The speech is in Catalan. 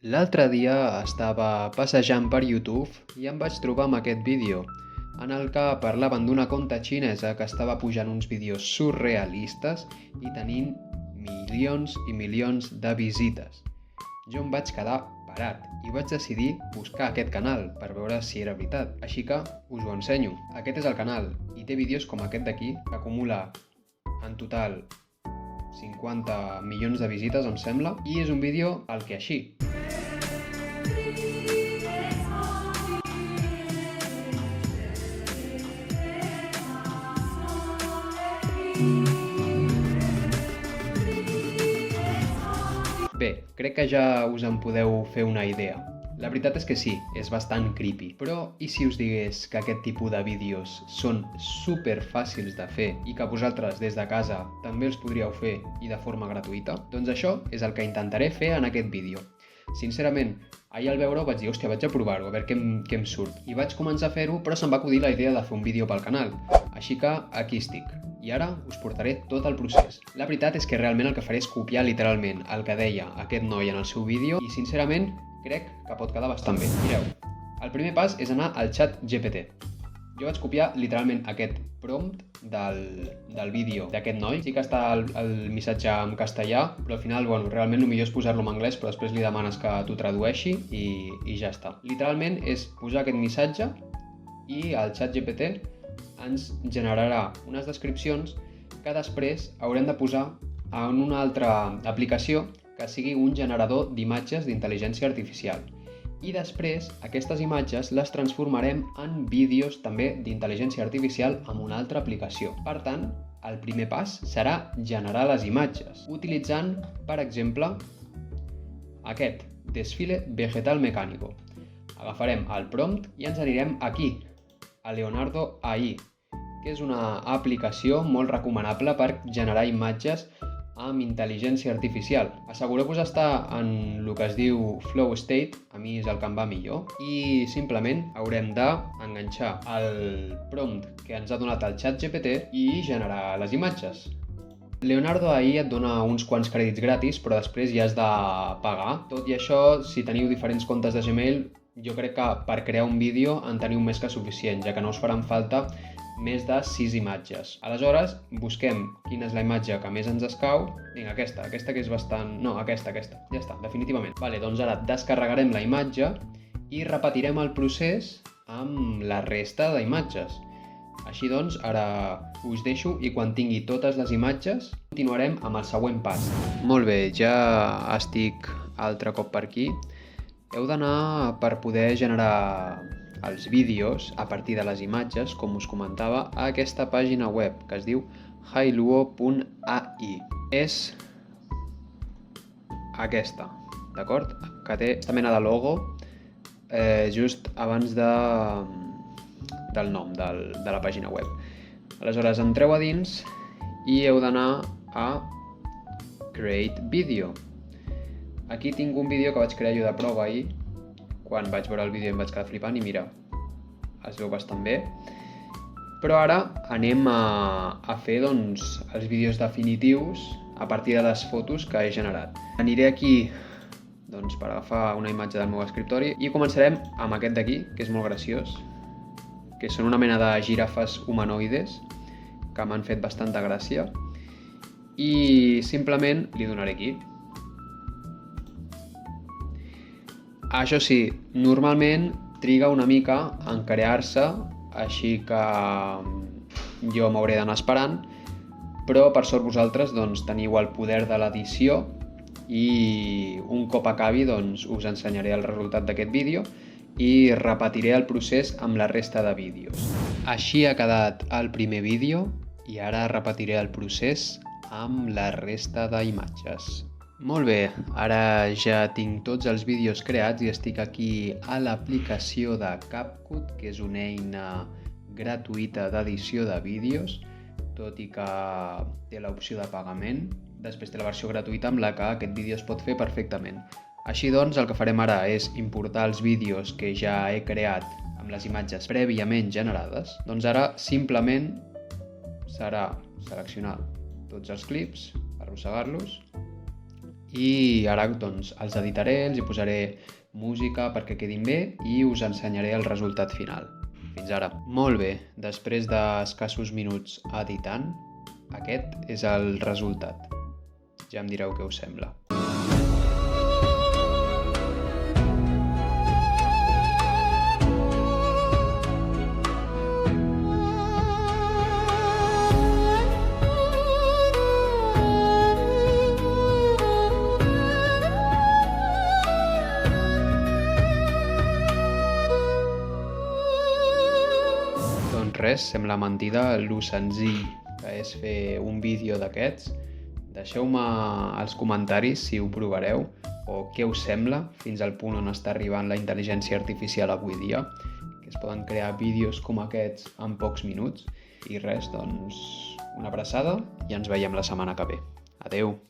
L'altre dia estava passejant per YouTube i em vaig trobar amb aquest vídeo, en el que parlaven d'una conta xinesa que estava pujant uns vídeos surrealistes i tenint milions i milions de visites. Jo em vaig quedar parat i vaig decidir buscar aquest canal per veure si era veritat, així que us ho ensenyo. Aquest és el canal i té vídeos com aquest d'aquí, que acumula en total 50 milions de visites, em sembla, i és un vídeo el que així. Bé, crec que ja us en podeu fer una idea. La veritat és que sí, és bastant creepy. Però i si us digués que aquest tipus de vídeos són super fàcils de fer i que vosaltres des de casa també els podríeu fer i de forma gratuïta? Doncs això és el que intentaré fer en aquest vídeo. Sincerament, ahir al veure-ho vaig dir, hòstia, vaig a provar-ho, a veure què em surt. I vaig començar a fer-ho, però se'm va acudir la idea de fer un vídeo pel canal. Així que aquí estic. I ara us portaré tot el procés. La veritat és que realment el que faré és copiar literalment el que deia aquest noi en el seu vídeo i sincerament crec que pot quedar bastant bé. Mireu, el primer pas és anar al xat GPT. Jo vaig copiar literalment aquest prompt del vídeo d'aquest noi. Sí que està el missatge en castellà, però al final, bueno, realment el millor és posar-lo en anglès, però després li demanes que t'ho tradueixi i ja està. Literalment és posar aquest missatge i el xat GPT ens generarà unes descripcions que després haurem de posar en una altra aplicació que sigui un generador d'imatges d'intel·ligència artificial. I després aquestes imatges les transformarem en vídeos també d'intel·ligència artificial amb una altra aplicació. Per tant, el primer pas serà generar les imatges, utilitzant, per exemple, aquest desfile vegetal mecánico. Agafarem el prompt i ens anirem aquí, a Leonardo AI, que és una aplicació molt recomanable per generar imatges amb intel·ligència artificial. Assegureu-vos d'estar en el que es diu Flow State, a mi és el que em va millor, i simplement haurem d'enganxar el prompt que ens ha donat el xat GPT i generar les imatges. Leonardo AI et dona uns quants crèdits gratis, però després ja has de pagar. Tot i això, si teniu diferents comptes de Gmail, jo crec que per crear un vídeo en teniu més que suficient, ja que no us faran falta més de 6 imatges. Aleshores, busquem quina és la imatge que més ens escau. Vinga, aquesta que és bastant... No, aquesta. Ja està, definitivament. Vale, doncs ara descarregarem la imatge i repetirem el procés amb la resta d'imatges. Així doncs, ara us deixo i quan tingui totes les imatges continuarem amb el següent pas. Molt bé, ja estic altre cop per aquí. Heu d'anar per poder generar els vídeos a partir de les imatges, com us comentava, a aquesta pàgina web que es diu hailuo.ai. És aquesta, d'acord? Que té aquesta mena de logo just abans del nom de la pàgina web. Aleshores, entreu a dins i heu d'anar a Create Video. Aquí tinc un vídeo que vaig crear jo de prova ahir. Quan vaig veure el vídeo em vaig quedar flipant i mira, es veu bastant bé. Però ara anem a fer doncs, els vídeos definitius a partir de les fotos que he generat. Aniré aquí doncs, per agafar una imatge del meu escriptori i començarem amb aquest d'aquí, que és molt graciós, que són una mena de girafes humanoides que m'han fet bastanta gràcia i simplement li donaré aquí. Això sí, normalment triga una mica en crear-se, així que jo m'hauré d'anar esperant, però per sort vosaltres doncs, teniu el poder de l'edició i un cop acabi doncs, us ensenyaré el resultat d'aquest vídeo i repetiré el procés amb la resta de vídeos. Així ha quedat el primer vídeo i ara repetiré el procés amb la resta d'imatges. Molt bé, ara ja tinc tots els vídeos creats i estic aquí a l'aplicació de CapCut, que és una eina gratuïta d'edició de vídeos, tot i que té l'opció de pagament. Després té la versió gratuïta amb la que aquest vídeo es pot fer perfectament. Així doncs, el que farem ara és importar els vídeos que ja he creat amb les imatges prèviament generades. Doncs ara simplement serà seleccionar tots els clips, arrossegar-los I ara doncs els editaré, els hi posaré música perquè quedin bé i us ensenyaré el resultat final. Fins ara. Molt bé, després d'escassos minuts editant, aquest és el resultat. Ja em direu què us sembla. Doncs res, sembla mentida lo senzill que és fer un vídeo d'aquests. Deixeu-me als comentaris si ho provareu o què us sembla fins al punt on està arribant la intel·ligència artificial avui dia, que es poden crear vídeos com aquests en pocs minuts. I res, doncs, una abraçada i ens veiem la setmana que ve. Adeu!